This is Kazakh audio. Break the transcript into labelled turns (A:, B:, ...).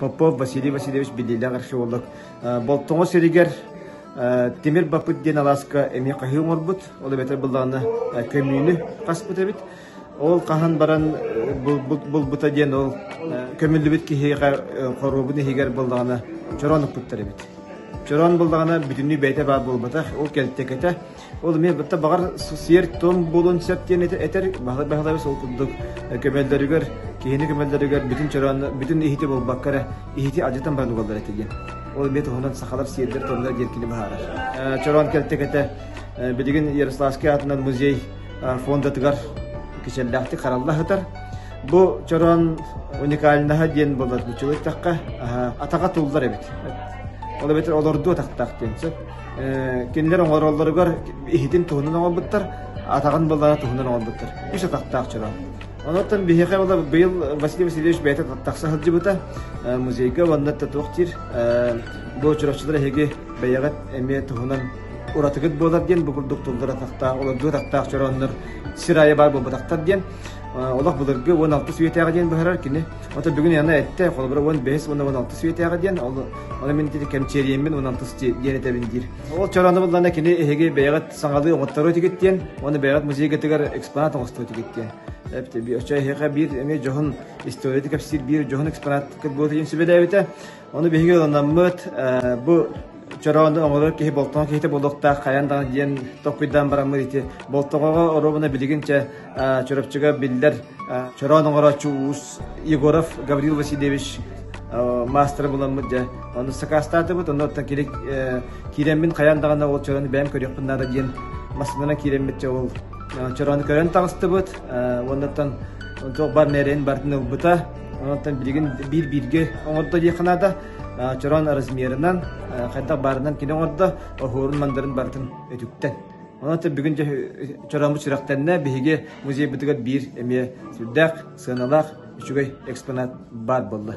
A: Попов Василий Васильевич Белилян археолог. Болтоңо серигер Темир Бапыт ден Аласка эми кахы морбут. Ол бетер булданы көмүнү каспыт эбит. Ол кахан баран бул бута ден ол көмүлү бит кихига корубуны хигер булданы чоронуп буттар эбит. Чорон булданы бүтүнү бейте бар булбата. Ол келтекете. Ол мен бутта багар сер том болун септен этер багы сол кудук көмөлдөрүгөр кийини көмөлдөрүгөр бүтүн чорон бүтүн ихити болбаккара ихити ажытан бар болдар этеген. Ол бет ондан сахалар сиердер томдар жеркини бахарар. Чорон келтекете билигин Ярославский атынан музей фондатыгар кичелдакты караллахытар. Бу чорон уникальныга ден болот чугуттакка атага тулдар эбит. Ол бетер олорду тактактенсе кенлер оңороллоргор ихитин туһунун оңолбуттар атаган буллара туһунун оңолбуттар үчө тактак чырам. Онотон бихеге бола быйыл Василий Васильевич бейте тактакса хылжыбыта музейге ваннатта токтир бу чырачылар хеге бейгат эме туһунан уратыгыт болар ден бу продукттулдара такта олорду тактак чыраннар сирая бар бу тактар ден Олақ бұлырғы 16 сүйетеға ден бұхарар кені. Ота бүгін яна әтті, қолыбыра 15-16 сүйетеға ден. Оны мен деді кәмчереймен 16 ден етебін дейір. Ол чораны бұлдана кені әйге бәйғат саңалы оңыттары өте кеттен. Оны бәйғат музейге тігер экспонат оңысты өте кеттен. Өчай әйға бір әме жоғын историяты кәпсір бір жоғын экспонат көт болды ен сөбелі әбеті. Оны бәйге оланамыд бұл Чораны оңолор кихи болтоң кихите болдокта каяндан диен токуйдан барамыр ити болтоңого оробуна билигинче чорапчыга биллер чораны оңорочу ус Егоров Гаврил Васильевич мастер буламыд же аны сакастаты бут оноттан керек киремин каяндагана ол чораны бәм көрөкпүннада диен масынана киреммитче ол чораны көрөн тагысты бут оноттан ток бар нерен бартын бута оноттан билигин бир-бирге оңордо диханада Чорон размерынан кайда барынан кине орда орун мандарын бартын өтүктен. Онда бүгүн чорамы чырактанна биге музей битигер бир эме сүддак сыналак үчүгөй экспонат бар болду.